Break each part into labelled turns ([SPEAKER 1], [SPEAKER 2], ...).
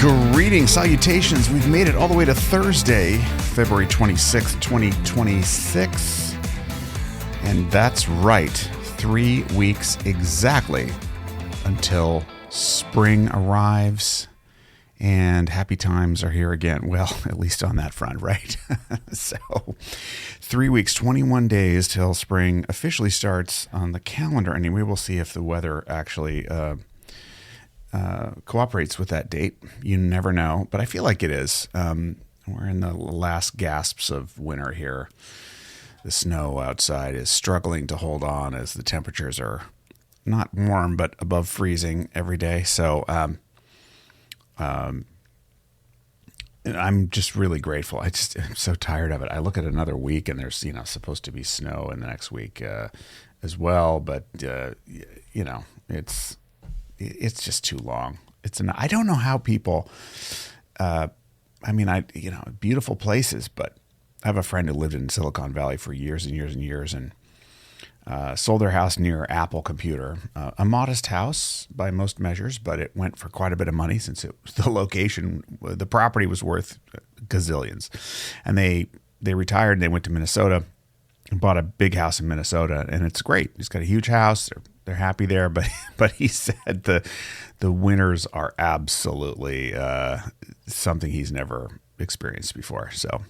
[SPEAKER 1] Greetings, salutations. We've made it all the way to Thursday, February 26th, 2026. And that's right, 3 weeks exactly until spring arrives and happy times are here again. Well, at least on that front, right? So 3 weeks, 21 days till spring officially starts on the calendar. Anyway, we'll see if the weather actually cooperates with that date. You never know, but I feel like it is. We're in the last gasps of winter here. The snow outside is struggling to hold on as the temperatures are not warm, but above freezing every day. So I'm just really grateful. I'm so tired of it. I look at another week and there's, supposed to be snow in the next week as well. But, it's just too long. I don't know how people, beautiful places, but I have a friend who lived in Silicon Valley for years and years and years and sold their house near Apple Computer, a modest house by most measures, but it went for quite a bit of money since the location, the property was worth gazillions. And they retired and they went to Minnesota and bought a big house in Minnesota, and it's great. He's got a huge house. They're happy there, but he said the winters are absolutely something he's never experienced before. So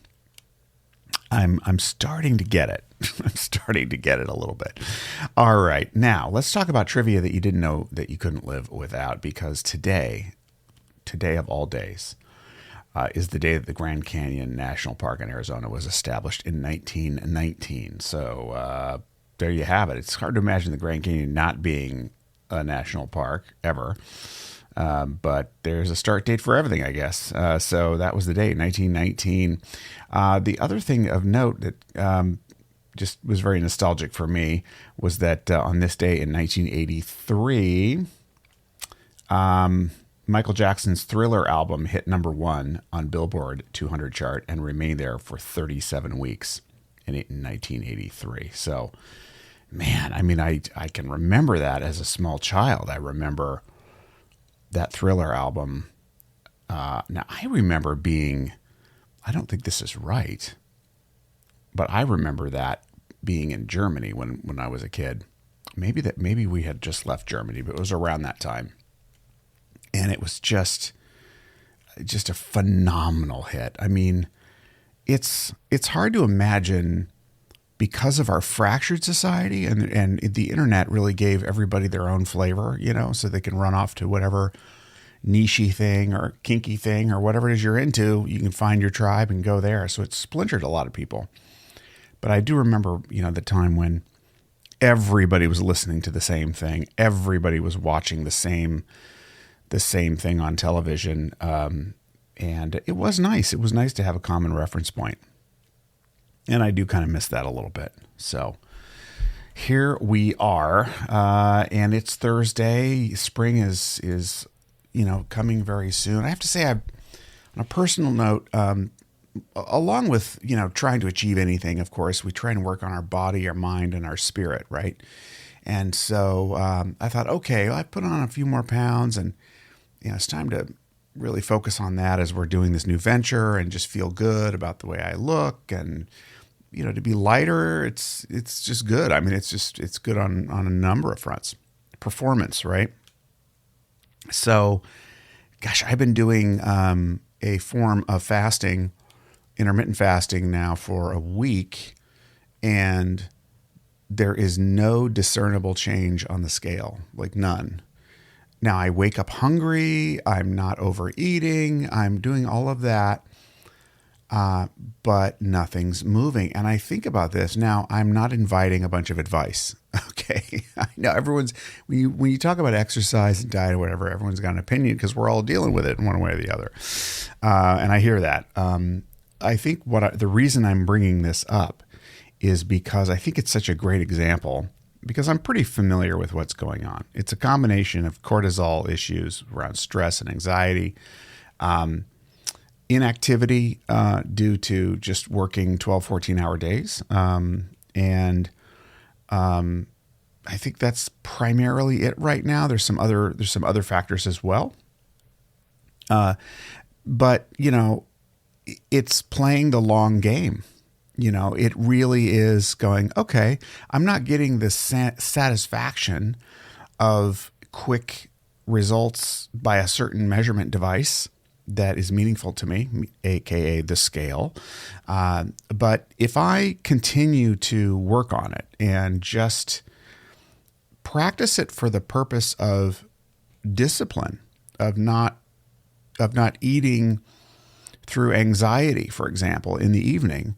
[SPEAKER 1] I'm starting to get it. I'm starting to get it a little bit. All right, now let's talk about trivia that you didn't know that you couldn't live without, because today of all days, is the day that the Grand Canyon National Park in Arizona was established in 1919. So there you have it. It's hard to imagine the Grand Canyon not being a national park ever, but there's a start date for everything, I guess. So that was the date, 1919. The other thing of note that just was very nostalgic for me was that on this day in 1983, Michael Jackson's Thriller album hit number 1 on Billboard 200 chart and remained there for 37 weeks in 1983. So, man, I can remember that as a small child. I remember that Thriller album. Now, I remember I don't think this is right, but I remember that being in Germany when I was a kid. Maybe we had just left Germany, but it was around that time. And it was just a phenomenal hit. I mean, it's hard to imagine, because of our fractured society and the internet really gave everybody their own flavor, so they can run off to whatever niche-y thing or kinky thing or whatever it is you're into. You can find your tribe and go there. So it splintered a lot of people. But I do remember, the time when everybody was listening to the same thing. Everybody was watching the same thing on television. And it was nice. It was nice to have a common reference point. And I do kind of miss that a little bit. So here we are, and it's Thursday. Spring is coming very soon. I have to say, on a personal note, along with, trying to achieve anything, of course, we try and work on our body, our mind, and our spirit, right? And so I thought, okay, I put on a few more pounds, and it's time to really focus on that as we're doing this new venture and just feel good about the way I look. And, to be lighter, it's just good. It's good on a number of fronts. Performance, right? So, gosh, I've been doing a form of fasting, intermittent fasting now for a week, and there is no discernible change on the scale, like none. Now, I wake up hungry, I'm not overeating, I'm doing all of that, but nothing's moving. And I think about this. Now, I'm not inviting a bunch of advice, okay? I know when you talk about exercise and diet or whatever, everyone's got an opinion because we're all dealing with it in one way or the other. And I hear that. I think the reason I'm bringing this up is because I think it's such a great example, because I'm pretty familiar with what's going on. It's a combination of cortisol issues around stress and anxiety, inactivity due to just working 12, 14-hour days. And I think that's primarily it right now. There's some other factors as well. But, it's playing the long game. It really is going, okay, I'm not getting the satisfaction of quick results by a certain measurement device that is meaningful to me, aka the scale. But if I continue to work on it and just practice it for the purpose of discipline, of not eating through anxiety, for example, in the evening,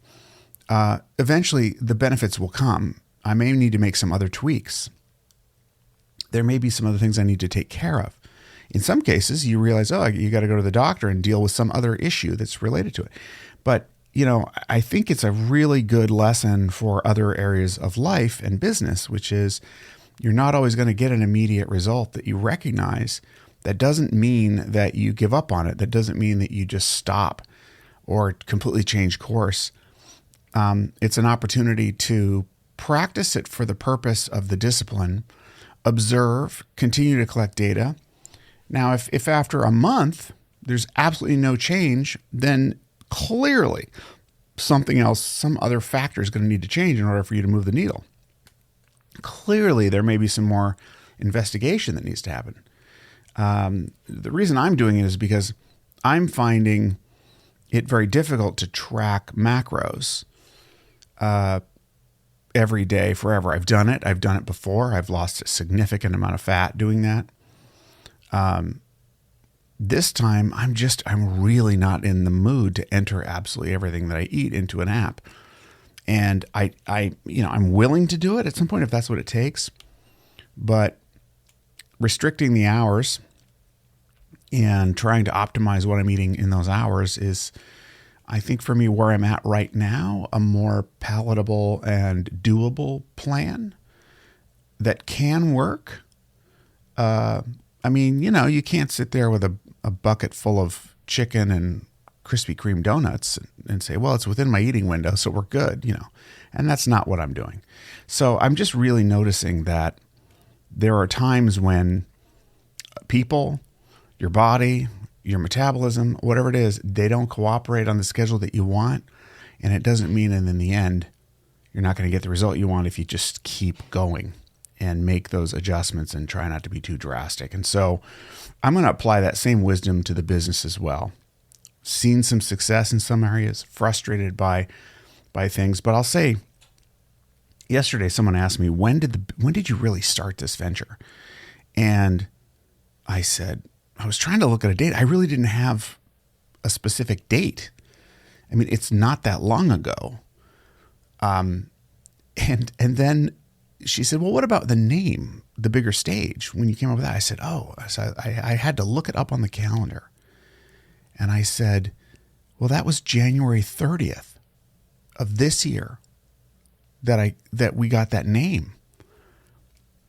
[SPEAKER 1] eventually the benefits will come. I may need to make some other tweaks. There may be some other things I need to take care of. In some cases, you realize, you got to go to the doctor and deal with some other issue that's related to it. But, I think it's a really good lesson for other areas of life and business, which is you're not always going to get an immediate result that you recognize. That doesn't mean that you give up on it. That doesn't mean that you just stop or completely change course. It's an opportunity to practice it for the purpose of the discipline, observe, continue to collect data. Now, if after a month there's absolutely no change, then clearly something else, some other factor is going to need to change in order for you to move the needle. Clearly, there may be some more investigation that needs to happen. The reason I'm doing it is because I'm finding it very difficult to track macros every day forever. I've done it before. I've lost a significant amount of fat doing that. This time I'm really not in the mood to enter absolutely everything that I eat into an app. And I'm willing to do it at some point if that's what it takes, but restricting the hours and trying to optimize what I'm eating in those hours is, I think for me, where I'm at right now, a more palatable and doable plan that can work. You can't sit there with a bucket full of chicken and Krispy Kreme donuts and say, well, it's within my eating window, so we're good, and that's not what I'm doing. So I'm just really noticing that there are times when people, your body, your metabolism, whatever it is, they don't cooperate on the schedule that you want. And it doesn't mean that in the end, you're not going to get the result you want if you just keep going and make those adjustments and try not to be too drastic. And so I'm going to apply that same wisdom to the business as well. Seen some success in some areas, frustrated by things. But I'll say, yesterday someone asked me, when did you really start this venture? And I said, I was trying to look at a date. I really didn't have a specific date. I mean, it's not that long ago. And then she said, well, what about the name, The Bigger Stage? When you came up with that, I said, I had to look it up on the calendar. And I said, well, that was January 30th of this year that we got that name.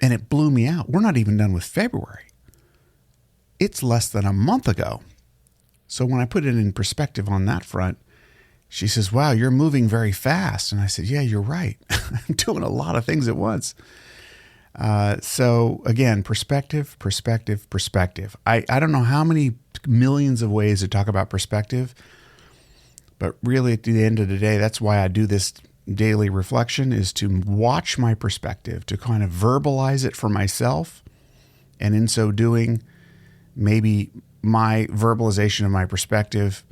[SPEAKER 1] And it blew me out. We're not even done with February. It's less than a month ago. So when I put it in perspective on that front, she says, wow, you're moving very fast. And I said, yeah, you're right. I'm doing a lot of things at once. So again, perspective. I don't know how many millions of ways to talk about perspective, but really at the end of the day, that's why I do this daily reflection, is to watch my perspective, to kind of verbalize it for myself. And in so doing, maybe my verbalization of my perspective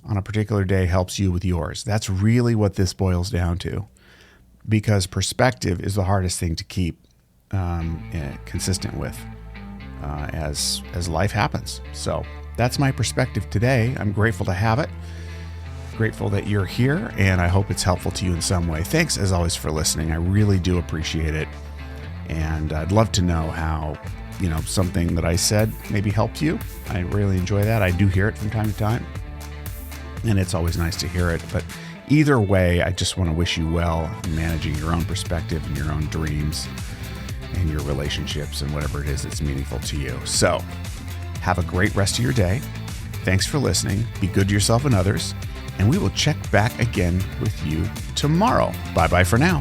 [SPEAKER 1] on a particular day helps you with yours. That's really what this boils down to, because perspective is the hardest thing to keep consistent with as life happens. So that's my perspective today. I'm grateful to have it. Grateful that you're here, and I hope it's helpful to you in some way. Thanks, as always, for listening. I really do appreciate it. And I'd love to know how, something that I said maybe helped you. I really enjoy that. I do hear it from time to time, and it's always nice to hear it. But either way, I just want to wish you well in managing your own perspective and your own dreams and your relationships and whatever it is that's meaningful to you. So have a great rest of your day. Thanks for listening. Be good to yourself and others. And we will check back again with you tomorrow. Bye-bye for now.